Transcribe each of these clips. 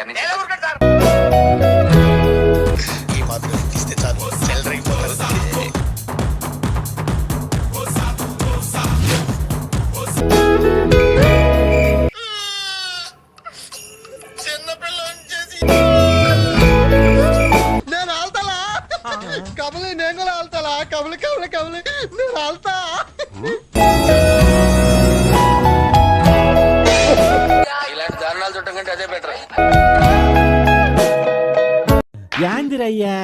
గారి నుంచి ఈ మాత్రం ఇస్తే చాలు సెలరీ అయిపోతారు. నేను ఆల్తలా కబలి, నేను కూడా ఆల్తలా కబలి కబలి కబలి నేను ఆల్తా. ఇలాంటి దారుణాలు చుట్టం కంటే అదే బెటర్. యాందిరయ్యా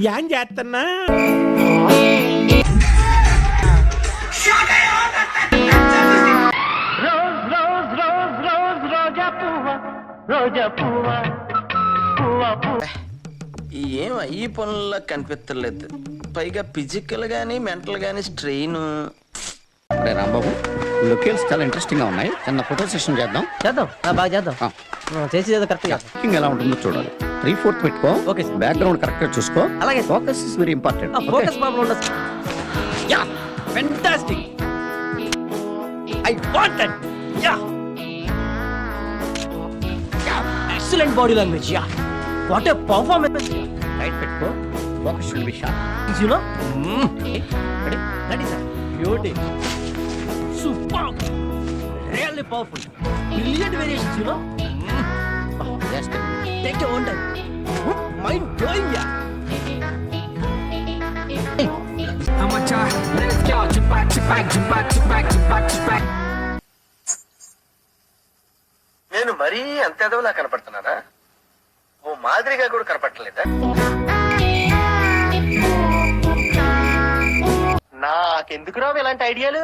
యాం చేస్తున్నా ఏం ఈ పనుల్లో కనిపించలేదు. పైగా ఫిజికల్ గానీ మెంటల్ గానీ స్ట్రెయిన్. రాంబాబు లొకేషన్స్ చాలా ఇంట్రెస్టింగ్ గా ఉన్నాయి. చిన్న ఫోటో సెషన్ చేద్దాం. బాగా చేద్దాం. చేసి కరెక్ట్ కుకింగ్ ఎలా ఉంటుందో చూడాలి. 3/4 పెట్టుకో. Okay sir. బ్యాక్గ్రౌండ్ కరెక్ట్ గా చూసుకో. అలాగే. Focus is very important. Focus problem ఉండదు. Yeah fantastic. I want it. Yeah excellent body language. Yeah what a performance. Right పెట్టుకో. Focus should be sharp. You know ready that is beauty. Super. Really powerful. Brilliant variations you know. Just take your own time. Mind blowing. Yeah నేను మరీ అంత ఎదవలా కనపడుతున్నానా? ఓ మాదిరిగా కూడా కనపడలేదా? నాకెందుకు రావు ఇలాంటి ఐడియాలు?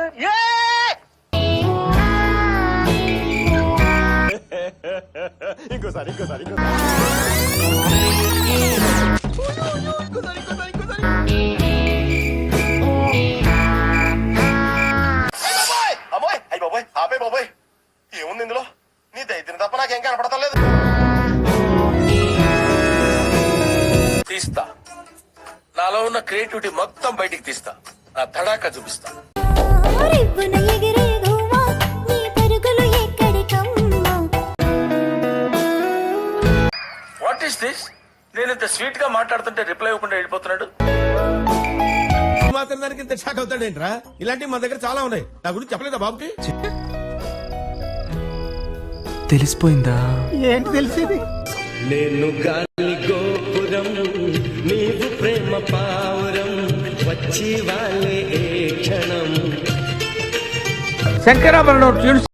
అమ్మోయ్ అయ్యి బాబోయ్ ఆపే బాబోయ్. ఏముంది ఇందులో? నీ దైత్యం తప్ప నాకేం కనపడతా లేదు. తీస్తా. నాలో ఉన్న క్రియేటివిటీ మొత్తం బయటికి తీస్తా. నా తడాక చూపిస్తా. What is this? నేను ఇంత స్వీట్ గా మాట్లాడుతుంటే రిప్లై ఇవ్వకుండా వెళ్ళిపోతున్నాడు. మాత్రం దానికి ఇంత షాక్ అవుతాడేంట్రా? ఇలాంటివి మన దగ్గర చాలా ఉన్నాయి. నా గురించి చెప్పలేదా బాబుకి? తెలిసిపోయిందా? ఏంటి తెలిసేది? నేను గాలి గోపురం, నీవు ప్రేమ పావురం, వచ్చి వాళ్ళే ఏ క్షణం. శంకరాభరణం ట్యూన్స్